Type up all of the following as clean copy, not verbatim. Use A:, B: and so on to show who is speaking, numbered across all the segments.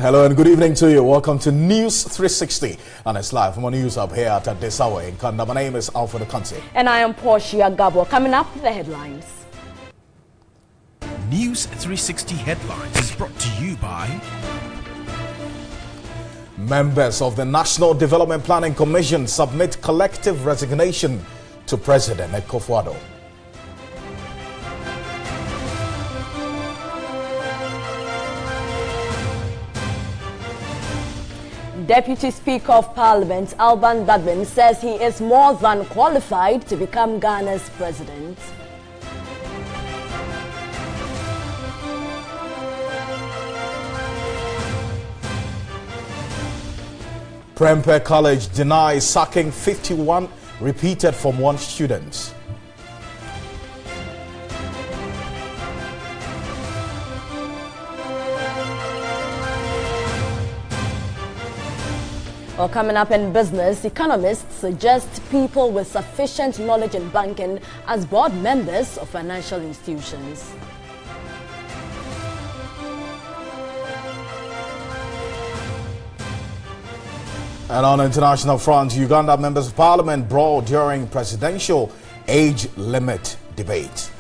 A: Hello and good evening to you. Welcome to News 360 and it's live from our news hub here at this hour in Kanda. My name is Alfred Okansi.
B: And I am Portia Gabo. Coming up, the headlines.
C: News 360 headlines is brought to you by
A: members of the National Development Planning Commission submit collective resignation to President Akufo-Addo.
B: Deputy Speaker of Parliament Alban Dadbin says he is more than qualified to become Ghana's president.
A: Prempeh College denies sacking 51 repeated Form 1 students.
B: Well, coming up in business, economists suggest people with sufficient knowledge in banking as board members of financial institutions.
A: And on international front, Uganda members of parliament brawl during presidential age limit debate.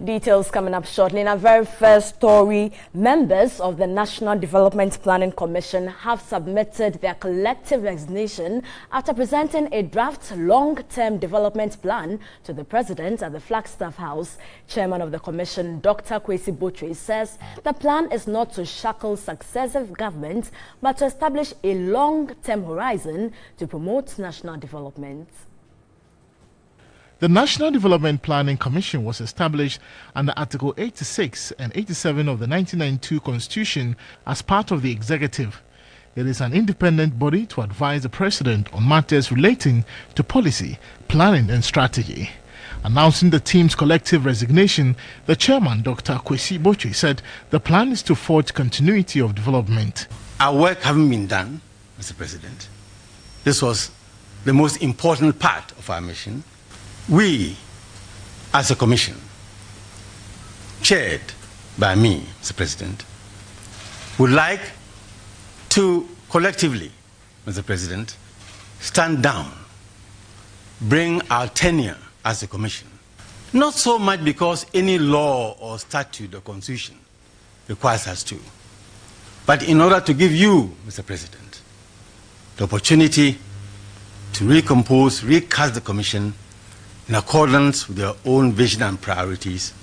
B: Details coming up shortly. In our very first story, members of the National Development Planning Commission have submitted their collective resignation after presenting a draft long-term development plan to the President at the Flagstaff House. Chairman of the Commission, Dr. Kwesi Botwe, says the plan is not to shackle successive governments, but to establish a long-term horizon to promote national development.
D: The National Development Planning Commission was established under Article 86 and 87 of the 1992 Constitution as part of the executive. It is an independent body to advise the President on matters relating to policy, planning and strategy. Announcing the team's collective resignation, the chairman, Dr. Kwesi Botwe, said the plan is to forge continuity of development.
E: Our work having been done, Mr. President, this was the most important part of our mission. We, as a commission, chaired by me, Mr. President, would like to collectively, Mr. President, stand down, bring our tenure as a commission. Not so much because any law or statute or constitution requires us to, but in order to give you, Mr. President, the opportunity to recompose, recast the commission in accordance with their own vision and priorities,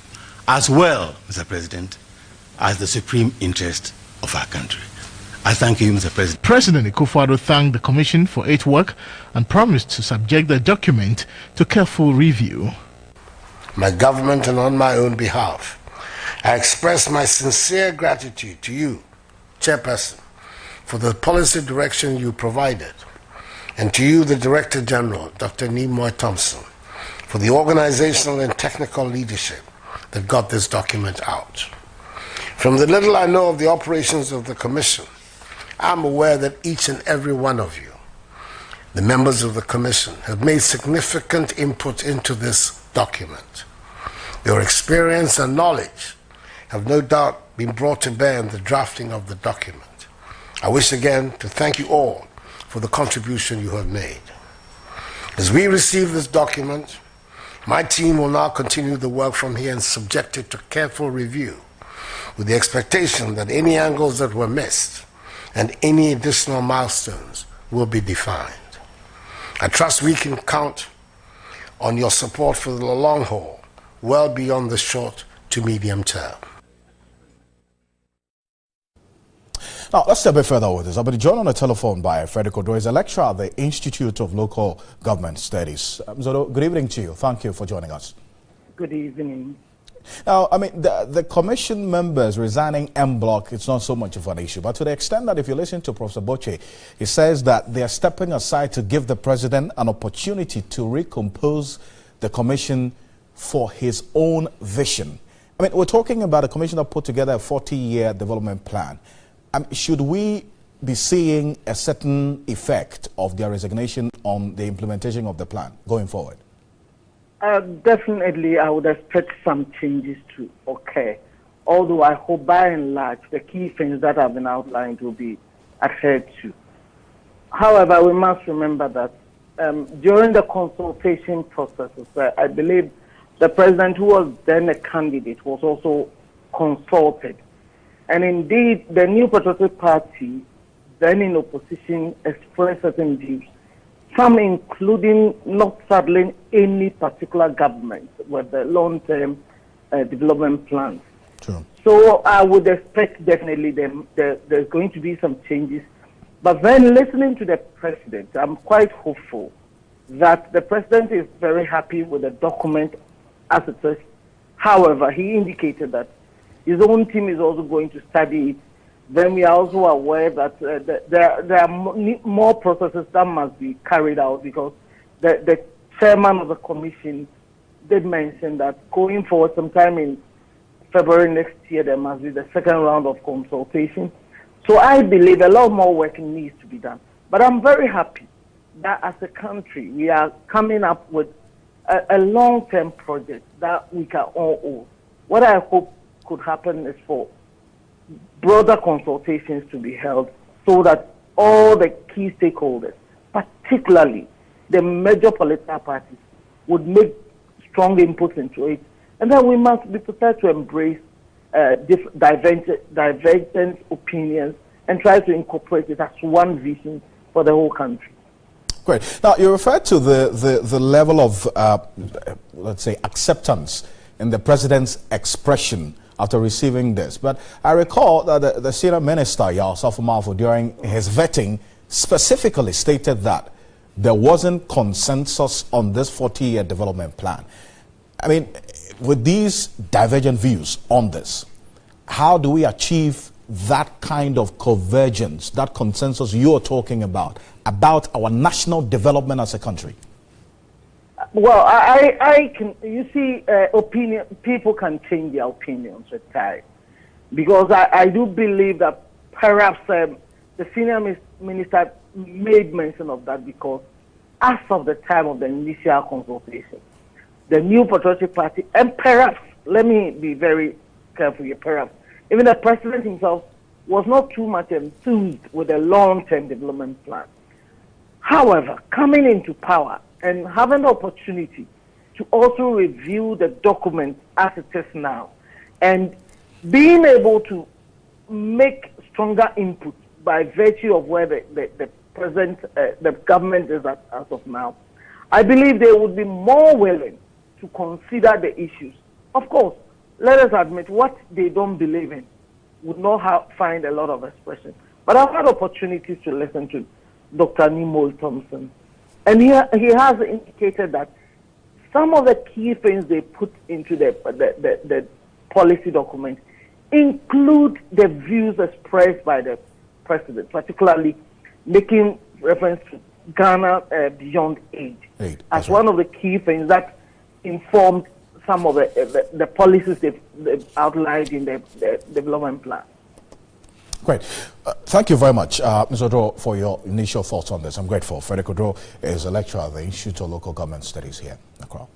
E: as well, Mr. President, as the supreme interest of our country. I thank you, Mr. President.
D: President Akufo-Addo thanked the Commission for its work and promised to subject the document to careful review.
F: My government and on my own behalf, I express my sincere gratitude to you, Chairperson, for the policy direction you provided, and to you, the Director General, Dr. Nimoy Thompson, for the organizational and technical leadership that got this document out. From the little I know of the operations of the Commission, I'm aware that each and every one of you, the members of the Commission, have made significant input into this document. Your experience and knowledge have no doubt been brought to bear in the drafting of the document. I wish again to thank you all for the contribution you have made. As we receive this document, my team will now continue the work from here and subject it to careful review, with the expectation that any angles that were missed and any additional milestones will be defined. I trust we can count on your support for the long haul, well beyond the short to medium term.
A: Now, let's step a bit further with this. I'll be joined on the telephone by Frederick Odo, a lecturer at the Institute of Local Government Studies. Zodo, good evening to you. Thank you for joining us.
G: Good evening.
A: Now, I mean, the commission members resigning en bloc, it's not so much of an issue. But to the extent that if you listen to Professor Botwe, he says that they are stepping aside to give the president an opportunity to recompose the commission for his own vision. I mean, we're talking about a commission that put together a 40-year development plan. Should we be seeing a certain effect of their resignation on the implementation of the plan going forward?
G: Definitely, I would expect some changes to occur. Although I hope by and large the key things that have been outlined will be adhered to. However, we must remember that during the consultation processes, I believe the president, who was then a candidate, was also consulted. And indeed, the New Patriotic Party, then in opposition, expressed certain views, some including not saddling any particular government with the long-term development plans.
A: True.
G: So I would expect definitely there's going to be some changes. But then listening to the president, I'm quite hopeful that the president is very happy with the document as it is. However, he indicated that his own team is also going to study it. Then we are also aware that there are more processes that must be carried out, because the chairman of the commission did mention that going forward sometime in February next year, there must be the second round of consultation. So I believe a lot more work needs to be done. But I'm very happy that as a country, we are coming up with a long-term project that we can all own. What I hope could happen is for broader consultations to be held so that all the key stakeholders, particularly the major political parties, would make strong inputs into it. And then we must be prepared to embrace divergent opinions and try to incorporate it as one vision for the whole country.
A: Great. Now, you referred to the level of, let's say, acceptance in the president's expression after receiving this. But I recall that the senior minister, Yao Mafo, during his vetting, specifically stated that there wasn't consensus on this 40-year development plan. I mean, with these divergent views on this, how do we achieve that kind of convergence, that consensus you're talking about our national development as a country?
G: Well, I can, you see, people can change their opinions with time. Because I do believe that perhaps the senior minister made mention of that, because as of the time of the initial consultation, the New Patriotic Party, and perhaps, let me be very careful here, perhaps, even the president himself was not too much enthused with the long-term development plan. However, coming into power and having the opportunity to also review the document as it is now, and being able to make stronger input by virtue of where the government is at as of now, I believe they would be more willing to consider the issues. Of course, let us admit what they don't believe in would not find a lot of expression. But I've had opportunities to listen to Dr. Nimol Thompson, and he has indicated that some of the key things they put into the policy document include the views expressed by the president, particularly making reference to Ghana beyond aid as one of the key things that informed some of the policies they've outlined in the development plan.
A: Great. Thank you very much, Ms. Odro, for your initial thoughts on this. I'm grateful. Frederick Odro is a lecturer at the Institute of Local Government Studies here in Accra.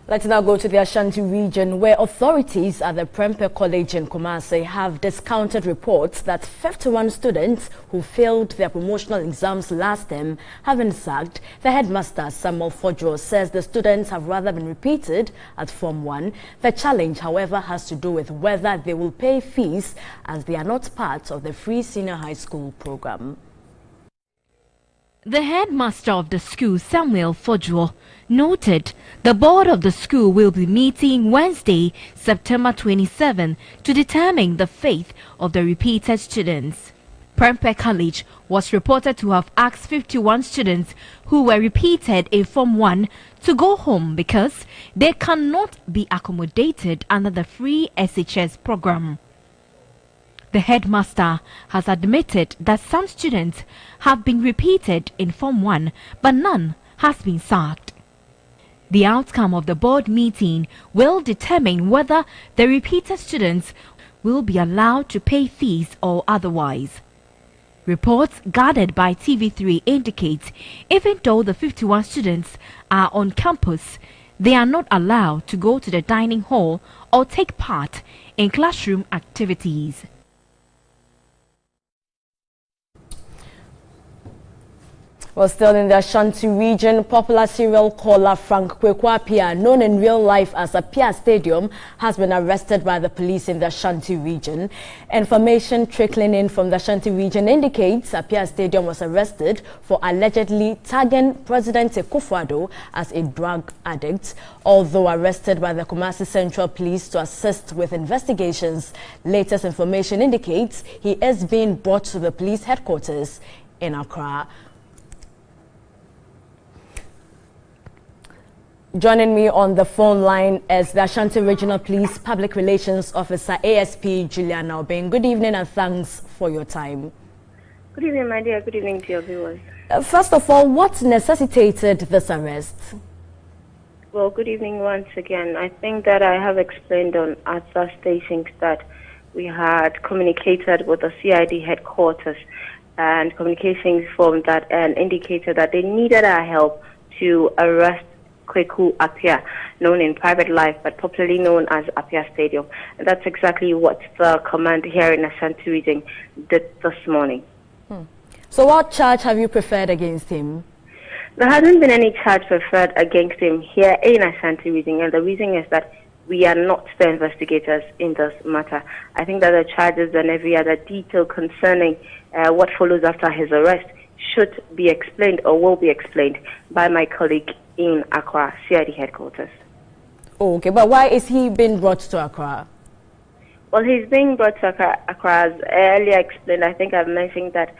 B: Let's now go to the Ashanti region, where authorities at the Prempeh College in Kumasi have discounted reports that 51 students who failed their promotional exams last term have been sacked. The headmaster, Samuel Fodjo, says the students have rather been repeated at Form 1. The challenge, however, has to do with whether they will pay fees, as they are not part of the free senior high school program.
H: The headmaster of the school, Samuel Fodjo, noted the board of the school will be meeting Wednesday, September 27, to determine the fate of the repeated students. Prempeh College was reported to have asked 51 students who were repeated in Form 1 to go home because they cannot be accommodated under the free SHS program. The headmaster has admitted that some students have been repeated in Form 1, but none has been sacked. The outcome of the board meeting will determine whether the repeated students will be allowed to pay fees or otherwise. Reports gathered by TV3 indicate even though the 51 students are on campus, they are not allowed to go to the dining hall or take part in classroom activities.
B: Well, still in the Ashanti region, popular serial caller Frank Kweku Appiah, known in real life as Appiah Stadium, has been arrested by the police in the Ashanti region. Information trickling in from the Ashanti region indicates Appiah Stadium was arrested for allegedly tagging President Akufo-Addo as a drug addict. Although arrested by the Kumasi Central Police to assist with investigations, latest information indicates he is being brought to the police headquarters in Accra. Joining me on the phone line is the Ashanti Regional Police Public Relations Officer, ASP Juliana Obeng. Good evening and thanks for your time.
I: Good evening, my dear. Good evening to your viewers.
B: First of all, what necessitated this arrest?
I: Well, good evening once again. I think that I have explained on other stations that we had communicated with the CID headquarters, and communications from that and indicated that they needed our help to arrest Kweku Appiah, known in private life but popularly known as Appiah Stadium. And that's exactly what the command here in Ashanti region did this morning.
B: So what charge have you preferred against him?
I: There hasn't been any charge preferred against him here in Ashanti region, and the reason is that we are not the investigators in this matter. I think that the charges and every other detail concerning what follows after his arrest should be explained or will be explained by my colleague in Accra, CID headquarters.
B: Okay, but why is he being brought to Accra?
I: Well, he's being brought to Accra, as earlier explained. I think I've mentioned that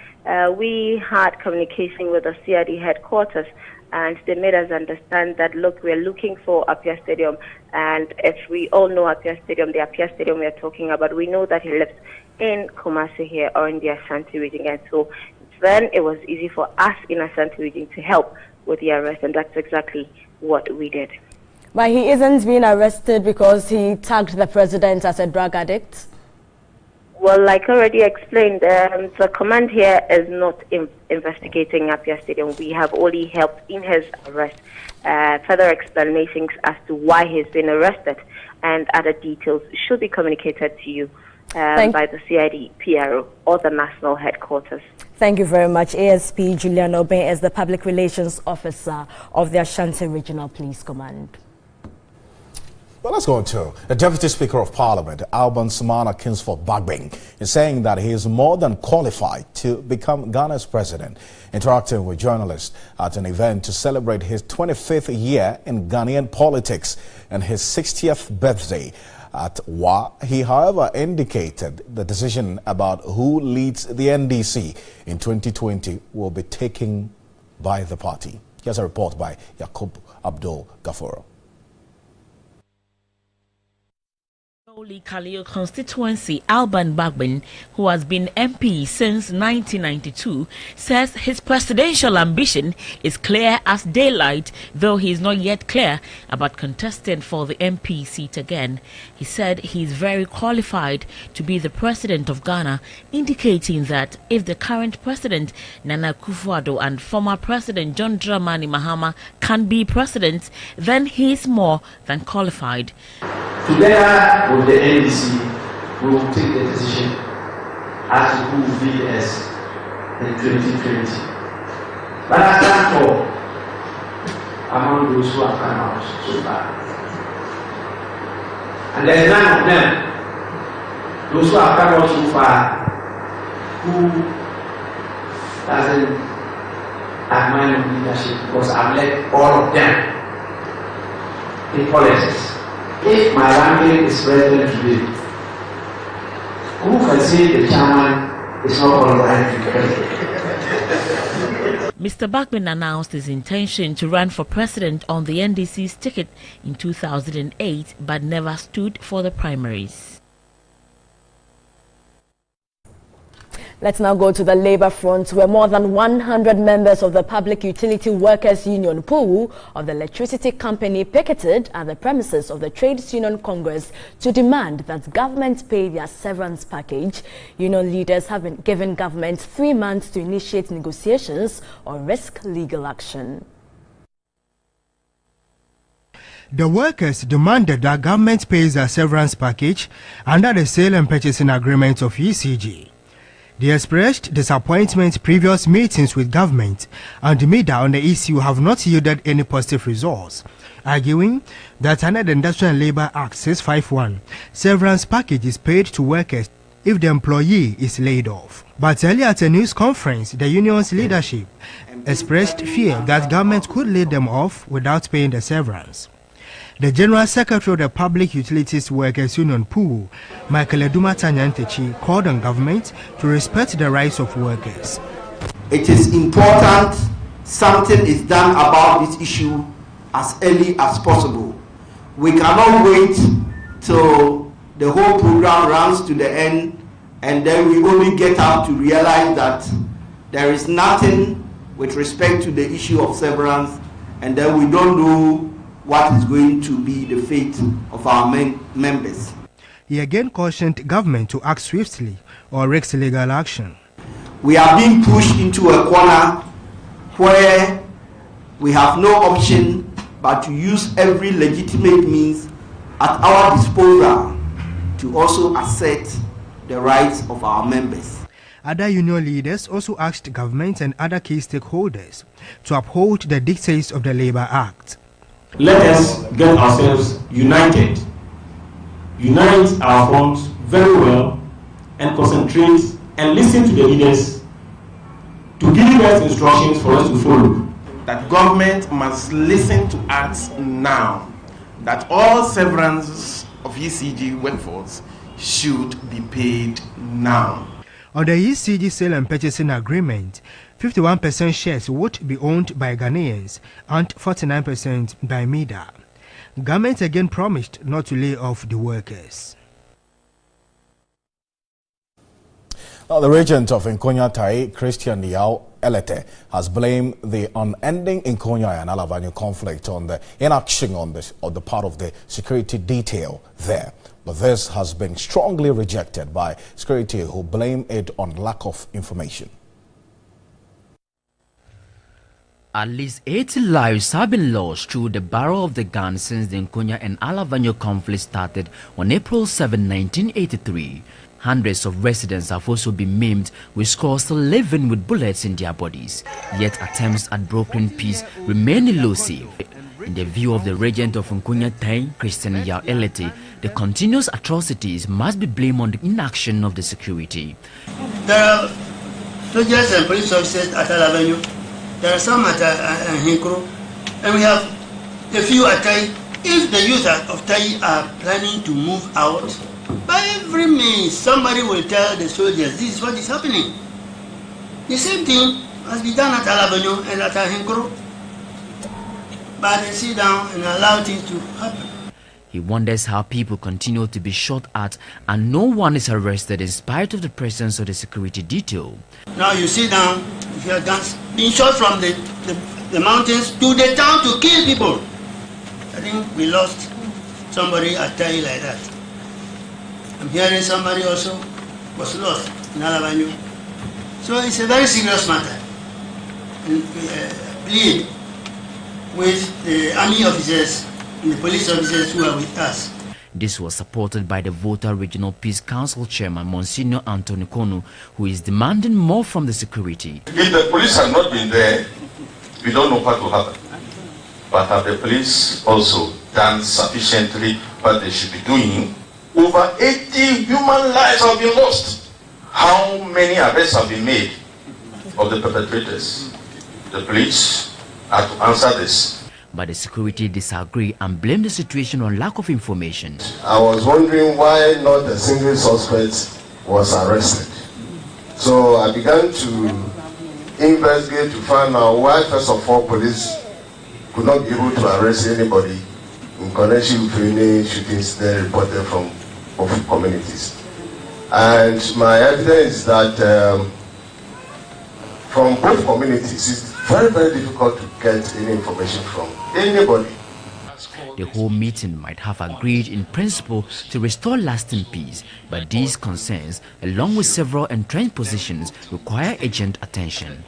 I: we had communication with the CID headquarters, and they made us understand that, look, we're looking for Appiah Stadium, and if we all know Appiah Stadium, the Appiah Stadium we're talking about, we know that he lives in Kumasi here or in the Ashanti region, and so then it was easy for us in Ashanti region to help with the arrest, and that's exactly what we did.
B: But he isn't being arrested because he tagged the president as a drug addict?
I: Well, like already explained, the command here is not investigating Appiah Stadium. We have only helped in his arrest. Further explanations as to why he's been arrested and other details should be communicated to you by the CID PRO or the national headquarters.
B: Thank you very much. ASP Juliana Obeng is the Public Relations Officer of the Ashanti Regional Police Command.
A: Well, let's go to the Deputy Speaker of Parliament, Alban Samana Kingsford Bagbin, is saying that he is more than qualified to become Ghana's president. Interacting with journalists at an event to celebrate his 25th year in Ghanaian politics and his 60th birthday at WA, he, however, indicated the decision about who leads the NDC in 2020 will be taken by the party. Here's a report by Yakub Abdul Gafuro.
J: Kaleo constituency, Alban Bagbin, who has been MP since 1992, says his presidential ambition is clear as daylight, though he is not yet clear about contesting for the MP seat again. He said he is very qualified to be the president of Ghana, indicating that if the current president Nana Akufo-Addo and former president John Dramani Mahama can be president, then he is more than qualified.
K: Together with the NDC, we will take the decision as to who will be as in 2020. But I stand for among those who have come out so far. And there is none of them, those who have come out so far, who doesn't admire leadership, because I've led all of them in politics. If my ranking is president today, who can say the chairman is not qualified to be president?
J: Mr. Bagbin announced his intention to run for president on the NDC's ticket in 2008, but never stood for the primaries.
B: Let's now go to the labor front, where more than 100 members of the Public Utility Workers Union (PUW) of the electricity company picketed at the premises of the Trades Union Congress to demand that government pay their severance package. Union leaders have been given government 3 months to initiate negotiations or risk legal action.
L: The workers demanded that government pays their severance package under the sale and purchasing agreement of ECG. They expressed disappointment previous meetings with government and the media on the issue have not yielded any positive results, arguing that under the Industrial and Labour Act 651, severance package is paid to workers if the employee is laid off. But earlier at a news conference, the union's leadership expressed fear that government could lay them off without paying the severance. The General Secretary of the Public Utilities Workers Union (PUW), Michael Eduma-Tanyantechi, called on government to respect the rights of workers.
M: It is important something is done about this issue as early as possible. We cannot wait till the whole program runs to the end and then we only get out to realize that there is nothing with respect to the issue of severance, and then we don't know what is going to be the fate of our members.
L: He again cautioned government to act swiftly or risk legal action.
M: We are being pushed into a corner where we have no option but to use every legitimate means at our disposal to also assert the rights of our members.
L: Other union leaders also asked government and other key stakeholders to uphold the dictates of the Labour Act.
N: Let us get ourselves united, unite our fronts very well, and concentrate and listen to the leaders to give us instructions for us to follow.
O: That government must listen to us now, that all severances of ECG workforce should be paid now.
L: On the ECG sale and purchasing agreement, 51% shares would be owned by Ghanaians and 49% by MEDA. Government again promised not to lay off the workers.
A: Now, the regent of Asiedu-Dartey, Christian Yao Elete, has blamed the unending Nkonya and Alavanyo conflict on the inaction on the part of the security detail there. But this has been strongly rejected by security, who blame it on lack of information.
P: At least 80 lives have been lost through the barrel of the gun since the Nkonya and Alavanyo conflict started on April 7, 1983. Hundreds of residents have also been maimed, with scores still living with bullets in their bodies. Yet attempts at brokering peace remain elusive. In the view of the regent of Asiedu-Dartey, Christian Yao Elete, the continuous atrocities must be blamed on the inaction of the security.
Q: There are soldiers and police officers at Alavanyo. There are some at Hinkro, and we have a few at Tai. If the youth of Tai are planning to move out, by every means somebody will tell the soldiers this is what is happening. The same thing must be done at Alavanyo and at Hinkro, but they sit down and allow things to happen.
P: He wonders how people continue to be shot at and no one is arrested in spite of the presence of the security detail.
Q: Now you sit down, if you are guns being shot from the mountains to the town to kill people. I think we lost somebody at Tai like that. I'm hearing somebody also was lost in Alavanyo. So it's a very serious matter. And we plead with the army officers and the police officers who are with us.
P: This was supported by the Volta Regional Peace Council Chairman Monsignor Anthony Konu, who is demanding more from the security.
R: If the police had not been there, we don't know what will happen. But have the police also done sufficiently what they should be doing? Over 80 human lives have been lost. How many arrests have been made of the perpetrators? The police are to answer this.
P: But the security disagree and blame the situation on lack of information.
F: I was wondering why not a single suspect was arrested. So I began to investigate to find out why, first of all, police could not be able to arrest anybody in connection with any shootings they reported from communities.
R: And my evidence is that from both communities, it's very, very difficult to get any information from anybody.
P: The whole meeting might have agreed in principle to restore lasting peace, but these concerns, along with several entrenched positions, require urgent attention.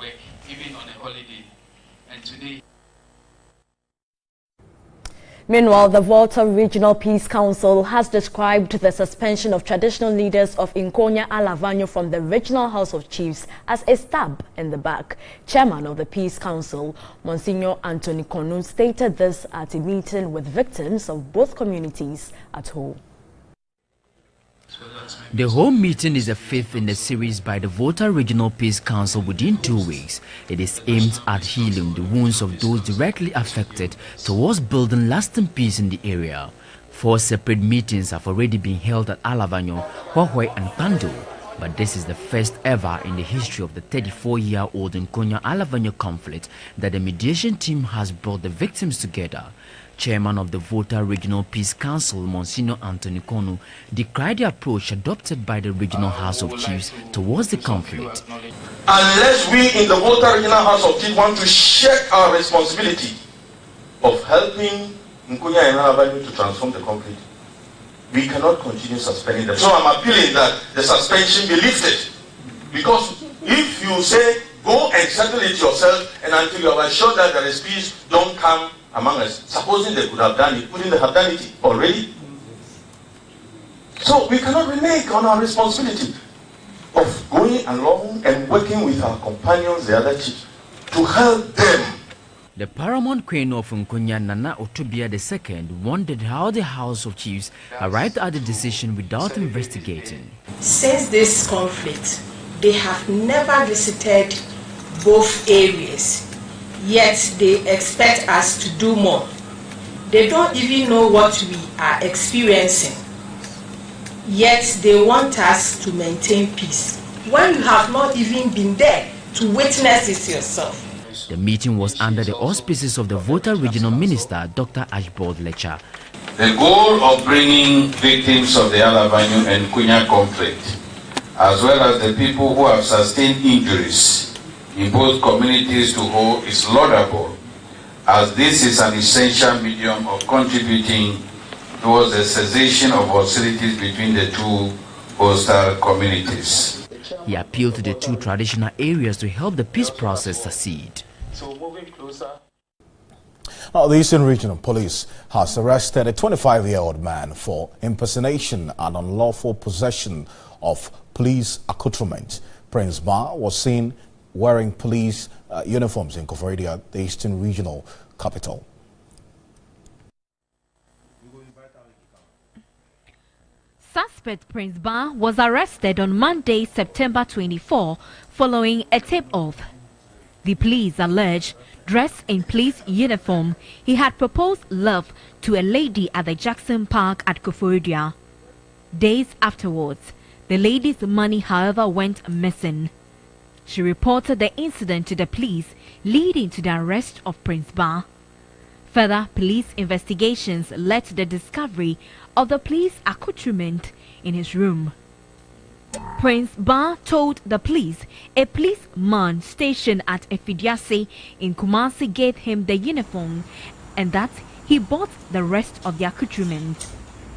B: Meanwhile, the Volta Regional Peace Council has described the suspension of traditional leaders of Nkonya Alavanyo from the Regional House of Chiefs as a stab in the back. Chairman of the Peace Council, Monsignor Anthony Konu, stated this at a meeting with victims of both communities at home.
P: The whole meeting is the fifth in the series by the Volta Regional Peace Council within 2 weeks. It is aimed at healing the wounds of those directly affected towards building lasting peace in the area. 4 separate meetings have already been held at Alavanyo, Huahue and Pando, but this is the first ever in the history of the 34-year-old Nkonya Alavanyo conflict that the mediation team has brought the victims together. Chairman of the Volta Regional Peace Council, Monsignor Anthony Konu, decried the approach adopted by the Regional House of Chiefs towards the conflict.
R: Unless we in the Volta Regional House of Chiefs want to shirk our responsibility of helping Nkonya and Alavanyo to transform the conflict, we cannot continue suspending them. So I'm appealing that the suspension be lifted. Because if you say, go and settle it yourself, and until you are assured that there is peace, don't come among us. Supposing they could have done it, wouldn't they have done it already? So we cannot renege on our responsibility of going along and working with our companions, the other chiefs, to help them.
P: The paramount queen of Nkonya, Nana Otubia II, wondered how the House of Chiefs arrived at the decision without investigating.
S: Since this conflict, they have never visited both areas. Yet they expect us to do more. They don't even know what we are experiencing. Yet they want us to maintain peace, when you have not even been there to witness it yourself.
P: The meeting was under the auspices of the Volta Regional Minister, Dr. Ashbord Lecha.
T: The goal of bringing victims of the Alavanyo and Nkonya conflict, as well as the people who have sustained injuries in both communities to whole, is laudable, as this is an essential medium of contributing towards the cessation of hostilities between the two hostile communities.
P: He appealed to the two traditional areas to help the peace process succeed.
O: So moving closer.
A: Now, the Eastern Regional Police has arrested a 25-year-old man for impersonation and unlawful possession of police accoutrement. Prince Ba was seen wearing police uniforms in Koforidua, the Eastern Regional capital.
H: Suspect Prince Ba was arrested on Monday, September 24, following a tip-off. The police allege, dressed in police uniform, he had proposed love to a lady at the Jackson Park at Koforidua. Days afterwards, the lady's money, however, went missing. She reported the incident to the police, leading to the arrest of Prince Ba. Further police investigations led to the discovery of the police accoutrement in his room. Prince Ba told the police a policeman stationed at Efidiase in Kumasi gave him the uniform and that he bought the rest of the accoutrement.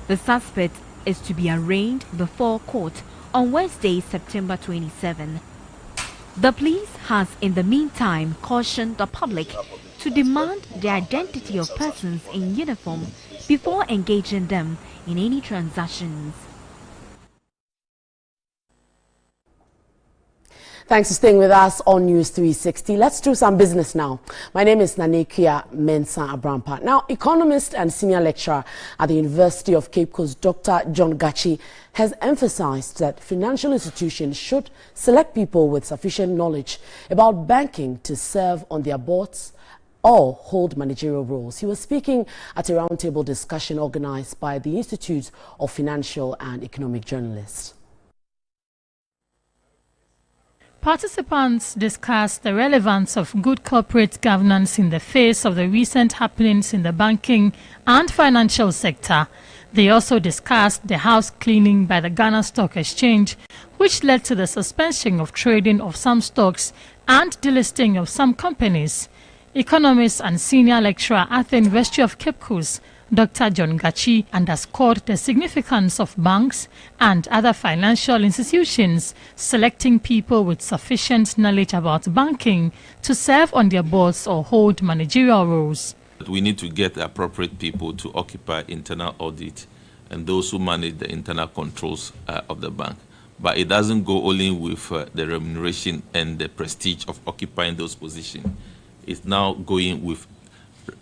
H: The suspect is to be arraigned before court on Wednesday, September 27. The police has in the meantime cautioned the public to demand the identity of persons in uniform before engaging them in any transactions.
U: Thanks for staying with us on News 360. Let's do some business now. My name is Nanekia Mensah Abrampa. Now, economist and senior lecturer at the University of Cape Coast, Dr. John Gachi, has emphasized that financial institutions should select people with sufficient knowledge about banking to serve on their boards or hold managerial roles. He was speaking at a roundtable discussion organized by the Institute of Financial and Economic Journalists.
V: Participants discussed the relevance of good corporate governance in the face of the recent happenings in the banking and financial sector. They also discussed the house cleaning by the Ghana Stock Exchange, which led to the suspension of trading of some stocks and delisting of some companies. Economist and senior lecturer at the University of Cape Coast, Dr. John Gachi, underscored the significance of banks and other financial institutions selecting people with sufficient knowledge about banking to serve on their boards or hold managerial roles.
C: We need to get the appropriate people to occupy internal audit and those who manage the internal controls of the bank. But it doesn't go only with the remuneration and the prestige of occupying those positions. It's now going with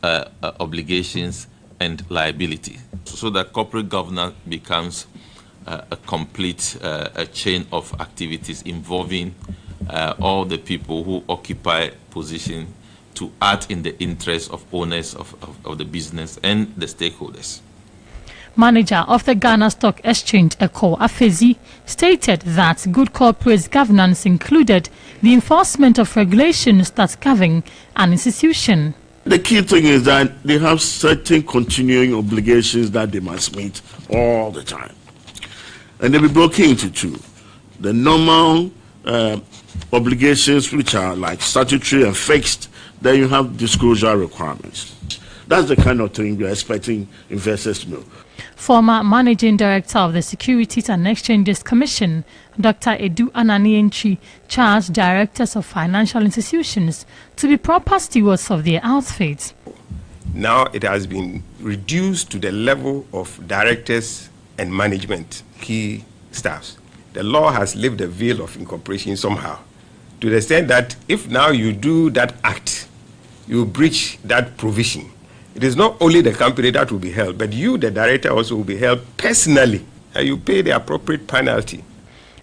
C: obligations and liability, so that corporate governance becomes a complete chain of activities involving all the people who occupy positions to act in the interest of owners of the business and the stakeholders.
V: Manager of the Ghana Stock Exchange, Eko Afezi, stated that good corporate governance included the enforcement of regulations that govern an institution.
E: The key thing is that they have certain continuing obligations that they must meet all the time. And they'll be broken into two. The normal obligations, which are like statutory and fixed, then you have disclosure requirements. That's the kind of thing we're expecting investors to know.
V: Former Managing Director of the Securities and Exchanges Commission, Dr. Edu Ananienchi, charged directors of financial institutions to be proper stewards of their outfits.
W: Now it has been reduced to the level of directors and management, key staffs. The law has lifted the veil of incorporation somehow, to the extent that if now you do that act, you breach that provision. It is not only the company that will be held, but you, the director, also will be held personally, and you pay the appropriate penalty.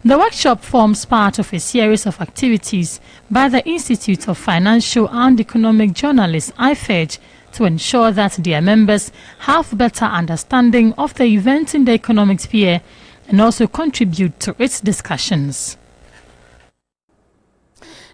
V: The workshop forms part of a series of activities by the Institute of Financial and Economic Journalists, IFEJ, to ensure that their members have better understanding of the events in the economic sphere and also contribute to its discussions.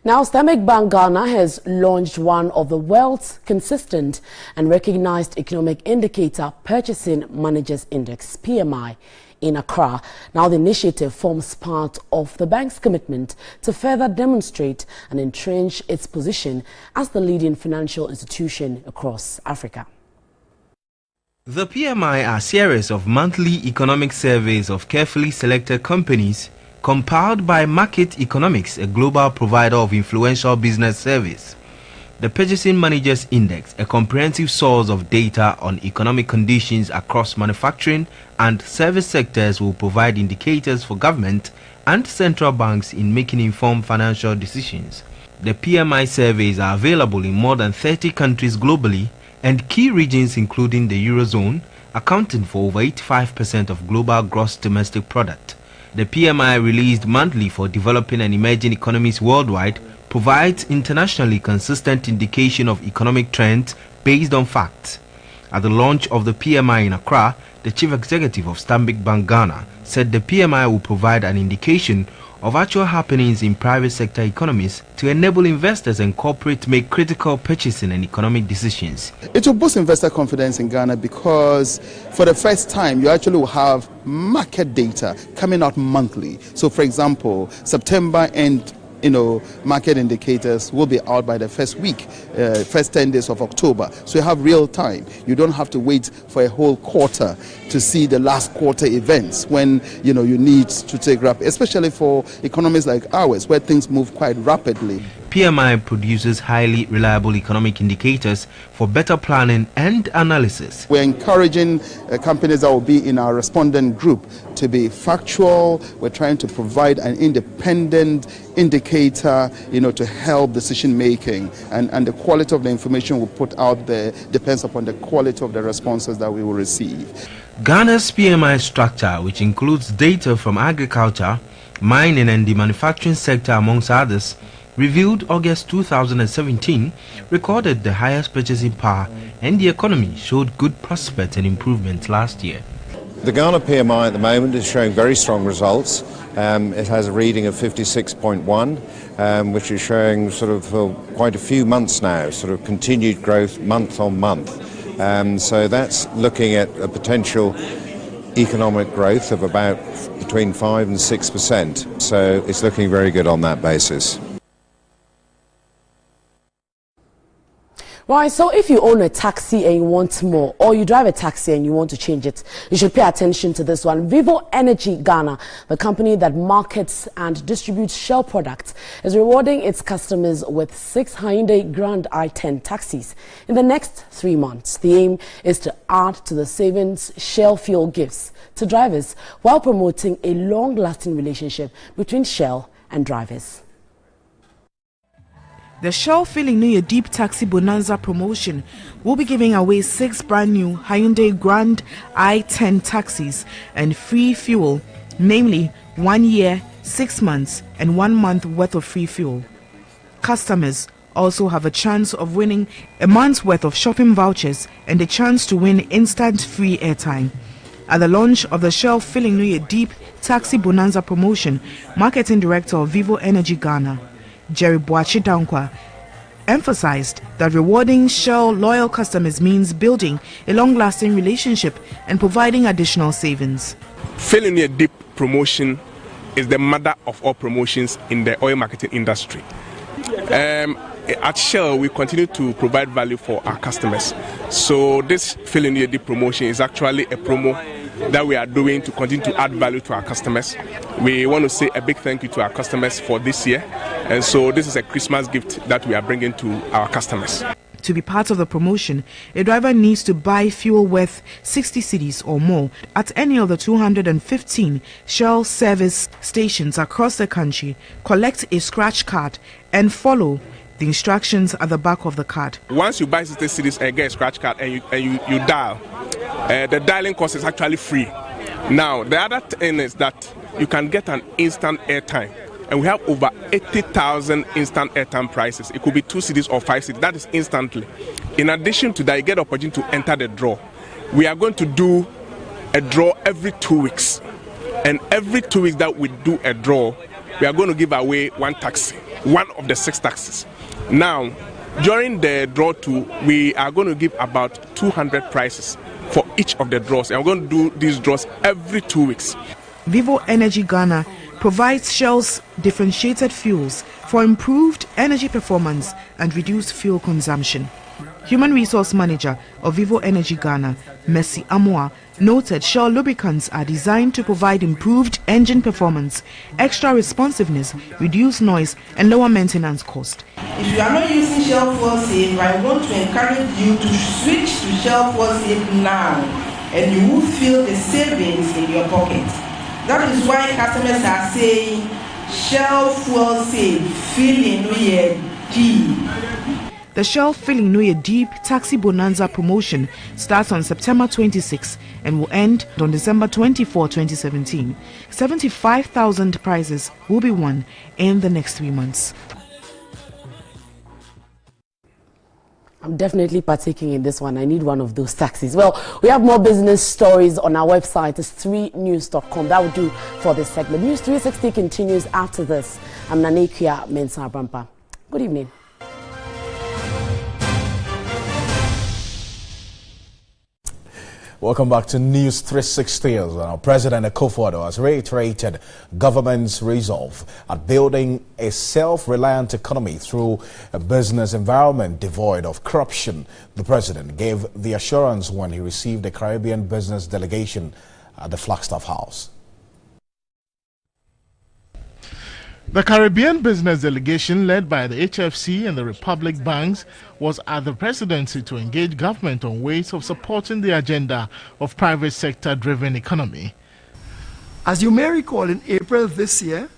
U: Now, Stanbic Bank Ghana has launched one of the world's consistent and recognized economic indicator Purchasing Managers Index, PMI, in Accra. Now, the initiative forms part of the bank's commitment to further demonstrate and entrench its position as the leading financial institution across Africa.
X: The PMI are a series of monthly economic surveys of carefully selected companies compiled by Market Economics, a global provider of influential business service. The Purchasing Managers Index, a comprehensive source of data on economic conditions across manufacturing and service sectors, will provide indicators for government and central banks in making informed financial decisions. The PMI surveys are available in more than 30 countries globally and key regions including the Eurozone, accounting for over 85% of global gross domestic product. The PMI, released monthly for developing and emerging economies worldwide, provides internationally consistent indication of economic trends based on facts. At the launch of the PMI in Accra, the Chief Executive of Stanbic Bank Ghana said the PMI will provide an indication of actual happenings in private sector economies to enable investors and corporates to make critical purchasing and economic decisions.
Y: It will boost investor confidence in Ghana because for the first time you actually will have market data coming out monthly. So for example, September and market indicators will be out by the first week, first 10 days of October. So you have real time. You don't have to wait for a whole quarter to see the last quarter events when you need to take rapid, especially for economies like ours where things move quite rapidly.
X: PMI produces highly reliable economic indicators for better planning and analysis.
Y: We're encouraging companies that will be in our respondent group to be factual. We're trying to provide an independent indicator, to help decision making, and the quality of the information we put out there depends upon the quality of the responses that we will receive.
X: Ghana's PMI structure, which includes data from agriculture, mining and the manufacturing sector amongst others, revealed August 2017, recorded the highest purchasing power, and the economy showed good prospects and improvement last year.
Z: The Ghana PMI at the moment is showing very strong results. It has a reading of 56.1, which is showing for quite a few months now, continued growth month on month. So that's looking at a potential economic growth of about between 5 and 6%. So it's looking very good on that basis.
U: Right, so if you own a taxi and you want more, or you drive a taxi and you want to change it, you should pay attention to this one. Vivo Energy Ghana, the company that markets and distributes Shell products, is rewarding its customers with 6 Hyundai Grand i10 taxis in the next 3 months. The aim is to add to the savings Shell fuel gives to drivers while promoting a long-lasting relationship between Shell and drivers.
D: The Shell Feeling New Year Deep Taxi Bonanza promotion will be giving away 6 brand new Hyundai Grand i10 taxis and free fuel, namely 1 year, 6 months and 1 month worth of free fuel. Customers also have a chance of winning a month's worth of shopping vouchers and a chance to win instant free airtime. At the launch of the Shell Feeling New Year Deep Taxi Bonanza promotion, Marketing Director of Vivo Energy Ghana, Jerry Boachi Dankwa, emphasized that rewarding Shell loyal customers means building a long-lasting relationship and providing additional savings.
W: Feeling a deep promotion is the mother of all promotions in the oil marketing industry. At Shell, we continue to provide value for our customers. So this Feeling a deep promotion is actually a promo that we are doing to continue to add value to our customers. We want to say a big thank you to our customers for this year, and so this is a Christmas gift that we are bringing to our customers.
D: To be part of the promotion, a driver needs to buy fuel worth 60 cedis or more at any of the 215 Shell service stations across the country, collect a scratch card and follow the instructions at the back of the card.
W: Once you buy 60 cedis and get a scratch card and you dial, the dialing cost is actually free. Now, the other thing is that you can get an instant airtime. And we have over 80,000 instant airtime prices. It could be 2 cedis or 5 cedis. That is instantly. In addition to that, you get the opportunity to enter the draw. We are going to do a draw every 2 weeks. And every 2 weeks that we do a draw, we are going to give away one taxi, one of the 6 taxis. Now, during the draw 2, we are going to give about 200 prizes for each of the draws. And we're going to do these draws every 2 weeks.
D: Vivo Energy Ghana provides Shell's differentiated fuels for improved energy performance and reduced fuel consumption. Human Resource Manager of Vivo Energy Ghana, Messi Amoa, noted Shell lubricants are designed to provide improved engine performance, extra responsiveness, reduced noise and lower maintenance cost.
S: If you are not using Shell Fuel Save, I want to encourage you to switch to Shell Fuel Save now, and you will feel the savings in your pocket. That is why customers are saying Shell Fuel Save, Feeling New Year Deep.
D: The Shell Feeling New Year Deep Taxi Bonanza promotion starts on September 26 and will end on December 24, 2017. 75,000 prizes will be won in the next 3 months.
U: I'm definitely partaking in this one. I need one of those taxis. Well, we have more business stories on our website. It's 3news.com. That will do for this segment. News 360 continues after this. I'm Nanekia Mensa Abrampa. Good evening.
A: Welcome back to News 360. Now, President Akufo-Addo has reiterated government's resolve at building a self-reliant economy through a business environment devoid of corruption. The president gave the assurance when he received a Caribbean business delegation at the Flagstaff House.
G: The Caribbean business delegation led by the HFC and the Republic Banks was at the presidency to engage government on ways of supporting the agenda of private sector-driven economy.
I: As you may recall, in April this year,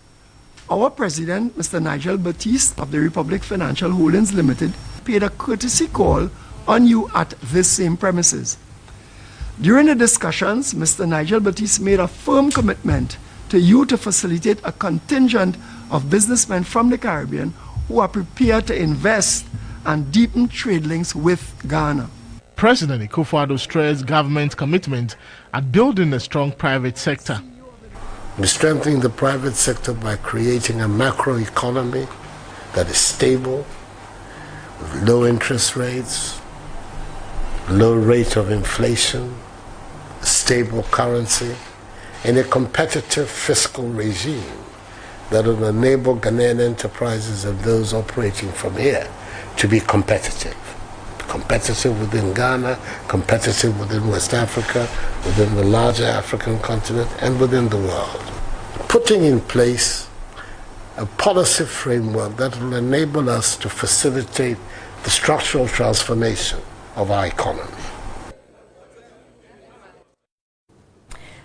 I: our president, Mr. Nigel Batiste of the Republic Financial Holdings Limited, paid a courtesy call on you at this same premises. During the discussions, Mr. Nigel Batiste made a firm commitment to you to facilitate a contingent of businessmen from the Caribbean who are prepared to invest and deepen trade links with Ghana.
G: President Akufo-Addo stressed government's commitment at building a strong private sector.
F: We're strengthening the private sector by creating a macro economy that is stable, with low interest rates, low rate of inflation, stable currency, and a competitive fiscal regime that will enable Ghanaian enterprises and those operating from here to be competitive. Competitive within Ghana, competitive within West Africa, within the larger African continent, and within the world. Putting in place a policy framework that will enable us to facilitate the structural transformation of our economy.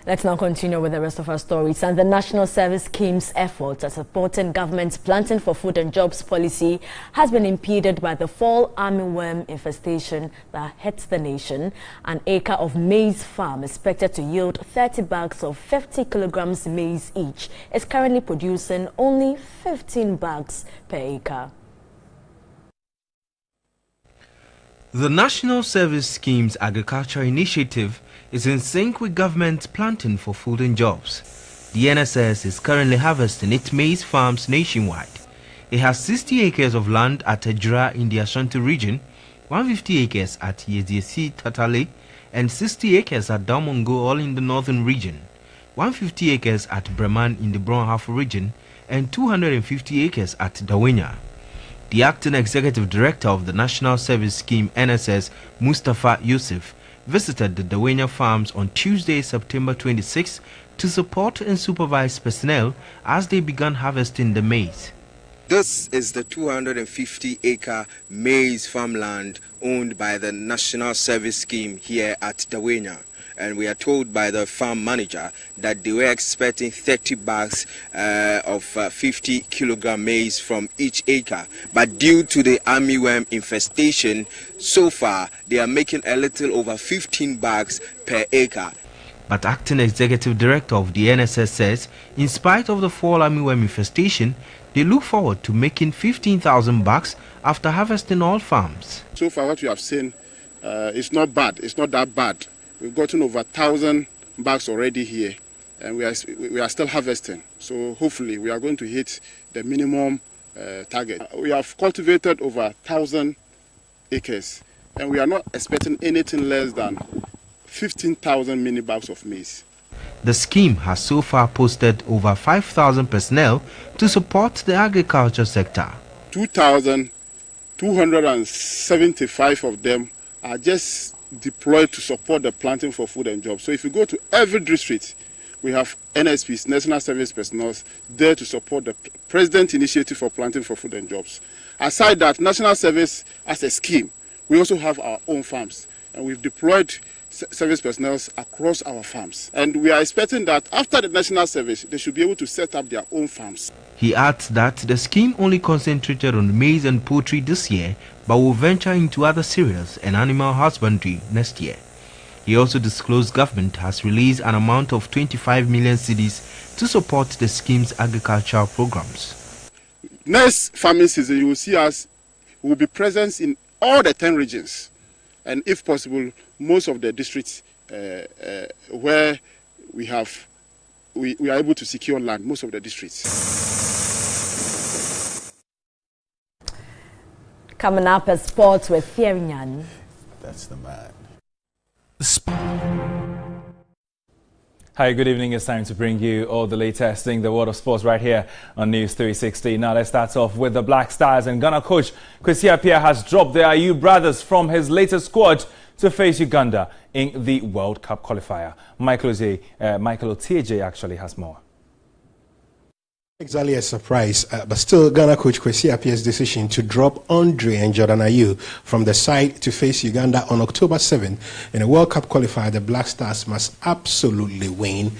B: Let's now continue with the rest of our stories. And the National Service Scheme's efforts at supporting government's planting for food and jobs policy has been impeded by the fall armyworm infestation that hits the nation. An acre of maize farm expected to yield 30 bags of 50 kilograms maize each is currently producing only 15 bags per acre.
X: The National Service Scheme's agriculture initiative is in sync with government planting for food and jobs. The NSS is currently harvesting its maize farms nationwide. It has 60 acres of land at Ejura in the Ashanti region, 150 acres at Asiedu-Dartey, and 60 acres at Damongo, all in the northern region, 150 acres at Breman in the Bronhafo region, and 250 acres at Dawenya. The acting executive director of the National Service Scheme NSS, Mustafa Yusuf, visited the Dawenya farms on Tuesday, September 26, to support and supervise personnel as they began harvesting the maize.
J: This is the 250-acre maize farmland owned by the National Service Scheme here at Dawenya. And we are told by the farm manager that they were expecting 30 bags of 50 kilogram maize from each acre. But due to the armyworm infestation, so far they are making a little over 15 bags per acre.
X: But acting executive director of the NSS says, in spite of the fall armyworm infestation, they look forward to making 15,000 bags after harvesting all farms.
K: So far what we have seen is not bad. It's not that bad. We've gotten over 1,000 bags already here, and we are still harvesting. So hopefully we are going to hit the minimum target. We have cultivated over 1,000 acres, and we are not expecting anything less than 15,000 mini bags of maize.
X: The scheme has so far posted over 5,000 personnel to support the agriculture sector.
K: 2,275 of them are just deployed to support the planting for food and jobs. So if you go to every district, we have NSPs, National Service Personnel, there to support the President Initiative for Planting for Food and Jobs. Aside that, National Service as a scheme, we also have our own farms, and we've deployed service personnel across our farms. And we are expecting that after the National Service, they should be able to set up their own farms.
X: He adds that the scheme only concentrated on maize and poultry this year, but will venture into other cereals and animal husbandry next year. He also disclosed government has released an amount of 25 million cedis to support the scheme's agricultural programs.
K: Next farming season, you will see us, we will be present in all the 10 regions, and if possible, most of the districts where we are able to secure land, most of the districts.
B: Coming up as sports with Fierinyan.
A: That's the man.
L: Hi, good evening. It's time to bring you all the latest in the world of sports right here on News 360. Now let's start off with the Black Stars, and Ghana coach Kwesi Appiah has dropped the Ayew brothers from his latest squad to face Uganda in the World Cup qualifier. Michael Otieje actually has more.
M: Exactly a surprise, but still Ghana coach Kwesi Appiah's decision to drop Andre and Jordan Ayew from the side to face Uganda on October 7th in a World Cup qualifier the Black Stars must absolutely win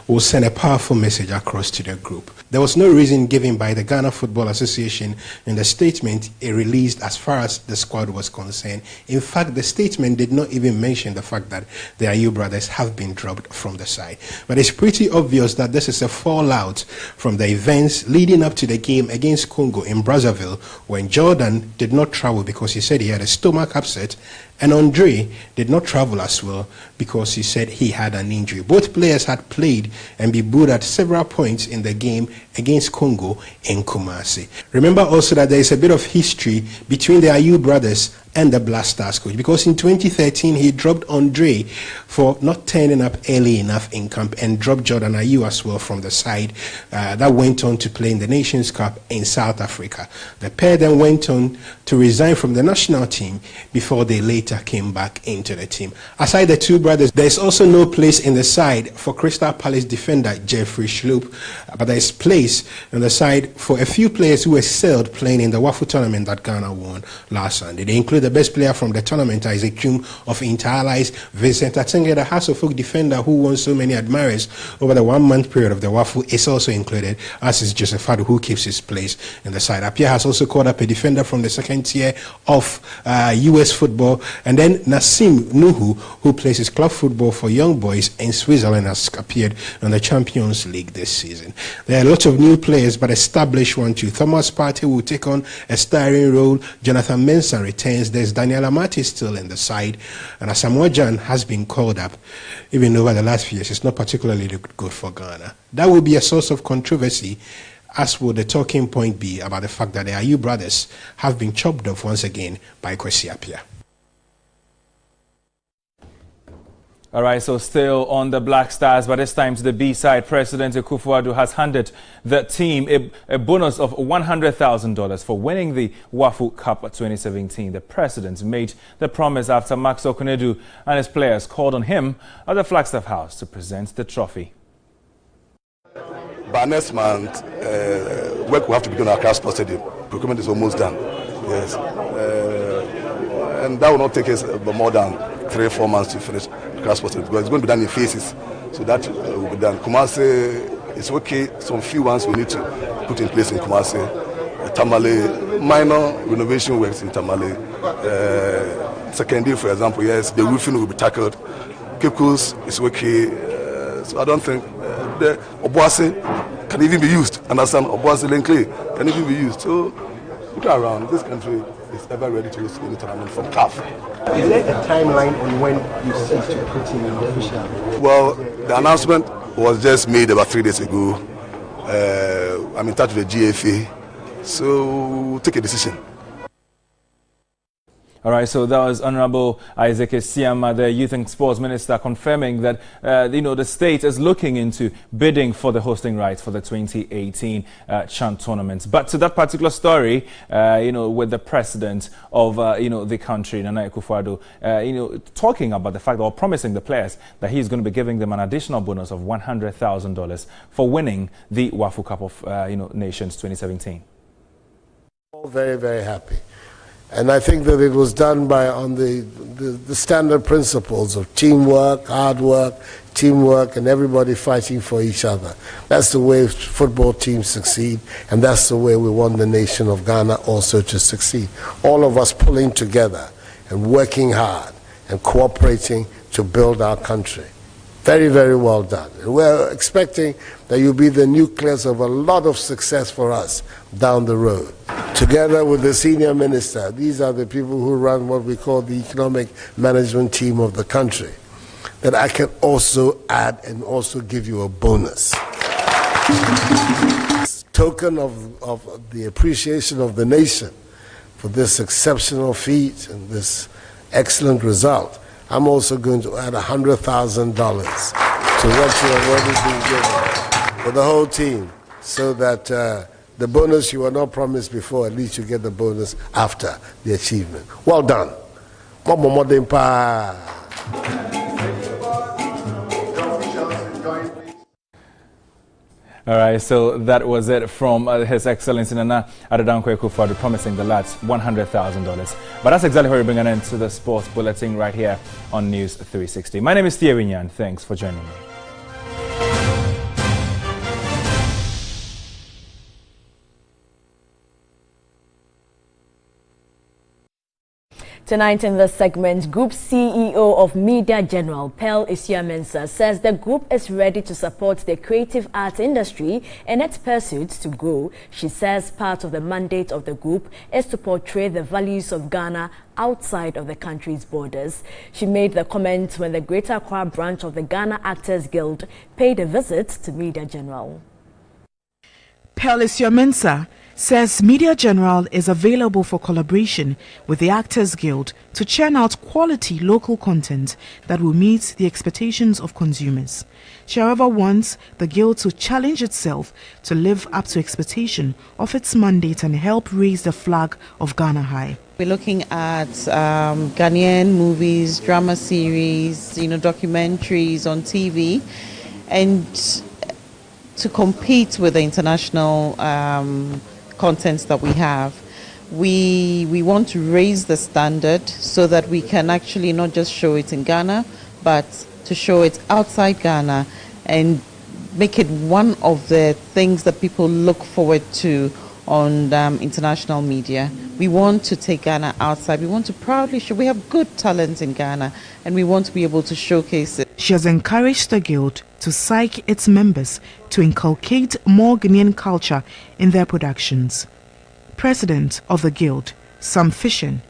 M: will send a powerful message across to the group. There was no reason given by the Ghana Football Association in the statement it released as far as the squad was concerned. In fact, the statement did not even mention the fact that the Ayew brothers have been dropped from the side. But it's pretty obvious that this is a fallout from the events leading up to the game against Congo in Brazzaville when Jordan did not travel because he said he had a stomach upset And Andre did not travel as well because he said he had an injury. Both players had played and been booed at several points in the game against Congo in Kumasi. Remember also that there is a bit of history between the Ayew brothers and the Black Stars coach, because in 2013 he dropped Andre for not turning up early enough in camp and dropped Jordan Ayew as well from the side that went on to play in the Nations Cup in South Africa. The pair then went on to resign from the national team before they later came back into the team. Aside the two brothers, there is also no place in the side for Crystal Palace defender Jeffrey Schlupp, but there is place on the side for a few players who excelled playing in the Wafu tournament that Ghana won last Sunday. They include the best player from the tournament, Isaac Chum of Inter-Allies, Vincent Atenge, the House of Folk defender who won so many admirers over the 1 month period of the Wafu, is also included, as is Joseph Fadu, who keeps his place in the side. Appiah has also called up a defender from the second tier of US football, and then Nassim Nuhu, who plays his club football for young boys in Switzerland, has appeared in the Champions League this season. There are a lot of new players, but established one too. Thomas Partey will take on a starring role. Jonathan Mensah returns. There's Daniel Amati still in the side, and Asamoah Gyan has been called up. Even over the last few years, it's not particularly good for Ghana. That will be a source of controversy, as will the talking point be about the fact that the Ayew brothers have been chopped off once again by Kwesi Appiah.
L: All right, so still on the Black Stars, but this time to the B side. President Akufo-Addo has handed the team a bonus of $100,000 for winning the Wafu Cup 2017. The president made the promise after Max Okunedu and his players called on him at the Flagstaff House to present the trophy.
N: By next month, work will have to begin at Accra Sports Stadium. Procurement is almost done. Yes, and that will not take us more than 3-4 months to finish Accra Sports Stadium, because it's going to be done in phases. So that will be done. Kumasi is okay. Some few ones we need to put in place in Kumasi. Tamale, minor renovation works in Tamale. Secondary, for example, yes, the roofing will be tackled. Cape Coast is okay. So I don't think the Obuasi can even be used. Understand? Obuasi Lane Clay can even be used. So look around. This country is ever ready to host any tournament from CAF.
F: Is there a timeline on when you cease to put in the official?
N: Well, the announcement was just made about 3 days ago. I'm in touch with the GFA, so we'll take a decision.
L: All right, so that was Honorable Isaac Esiama, the Youth and Sports Minister, confirming that the state is looking into bidding for the hosting rights for the 2018 Chan tournaments. But to that particular story, with the president of the country, Nana Akufo-Addo, talking about the fact, or promising the players that he's going to be giving them an additional bonus of $100,000 for winning the Wafu Cup of Nations 2017.
F: Very, very happy. And I think that it was done on the standard principles of teamwork, hard work, teamwork, and everybody fighting for each other. That's the way football teams succeed, and that's the way we want the nation of Ghana also to succeed. All of us pulling together and working hard and cooperating to build our country. Very, very well done. And we're expecting that you'll be the nucleus of a lot of success for us down the road. Together with the senior minister, these are the people who run what we call the economic management team of the country, that I can also add and also give you a bonus. Token of the appreciation of the nation for this exceptional feat and this excellent result. I'm also going to add $100,000 to what you have already been given for the whole team, so that the bonus you were not promised before, at least you get the bonus after the achievement. Well done.
L: All right, so that was it from His Excellency Nana Addo Akufo-Addo promising the lads $100,000. But that's exactly where we bring an end to the sports bulletin right here on News 360. My name is Thierry Nyan. Thanks for joining me.
B: Tonight in this segment, Group CEO of Media General, Pearl Isiamensa, says the group is ready to support the creative arts industry in its pursuit to grow. She says part of the mandate of the group is to portray the values of Ghana outside of the country's borders. She made the comment when the Greater Accra branch of the Ghana Actors Guild paid a visit to Media General.
D: Pearl Isiamensa says Media General is available for collaboration with the Actors Guild to churn out quality local content that will meet the expectations of consumers. She, however, wants the Guild to challenge itself to live up to expectation of its mandate and help raise the flag of Ghana high.
H: We're looking at Ghanaian movies, drama series, documentaries on TV, and to compete with the international contents that we have. We want to raise the standard so that we can actually not just show it in Ghana, but to show it outside Ghana and make it one of the things that people look forward to on international media. We want to take Ghana outside. We want to proudly show we have good talent in Ghana and we want to be able to showcase it.
D: She has encouraged the Guild to psych its members to inculcate more Ghanaian culture in their productions. President of the Guild, Sam Fishin,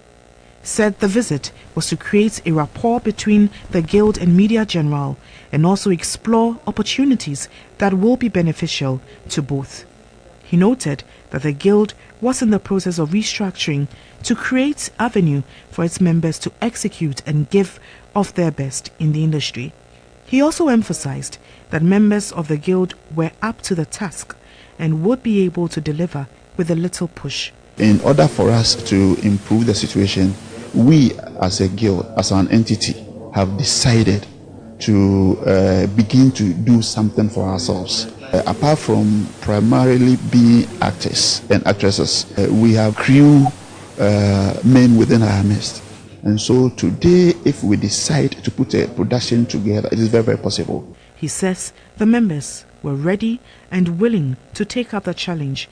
D: said the visit was to create a rapport between the Guild and Media General and also explore opportunities that will be beneficial to both. He noted that the Guild was in the process of restructuring to create avenue for its members to execute and give of their best in the industry. He also emphasized that members of the Guild were up to the task and would be able to deliver with a little push.
O: In order for us to improve the situation, we as a Guild, as an entity, have decided to begin to do something for ourselves. Apart from primarily being actors and actresses, we have crew men within our midst. And so today, if we decide to put a production together, it is very, very possible.
D: He says the members were ready and willing to take up the challenge.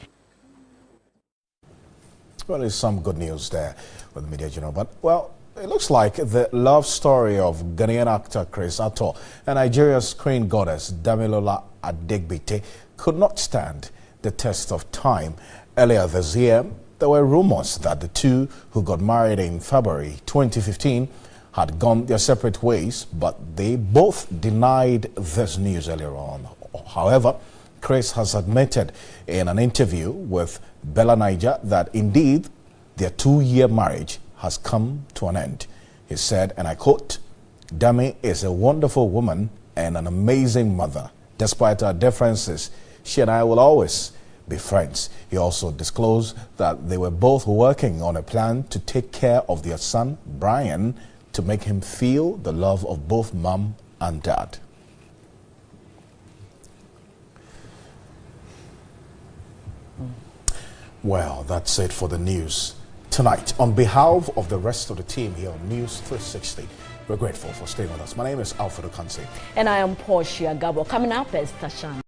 A: Well, there's some good news there with the Media General, but, well, it looks like the love story of Ghanaian actor Chris Atto and Nigeria's screen goddess Damilola Adegbite could not stand the test of time. Earlier this year, there were rumors that the two, who got married in February 2015, had gone their separate ways, but they both denied this news earlier on. However, Chris has admitted in an interview with Bella Niger that indeed their 2-year marriage has come to an end. He said, and I quote, "Dami is a wonderful woman and an amazing mother. Despite our differences, she and I will always be friends." He also disclosed that they were both working on a plan to take care of their son, Brian, to make him feel the love of both mom and dad. Well, that's it for the news tonight. On behalf of the rest of the team here on News 360, we're grateful for staying with us. My name is Alfredo Kanse.
B: And I am Portia Gabo. Coming up is Tashan.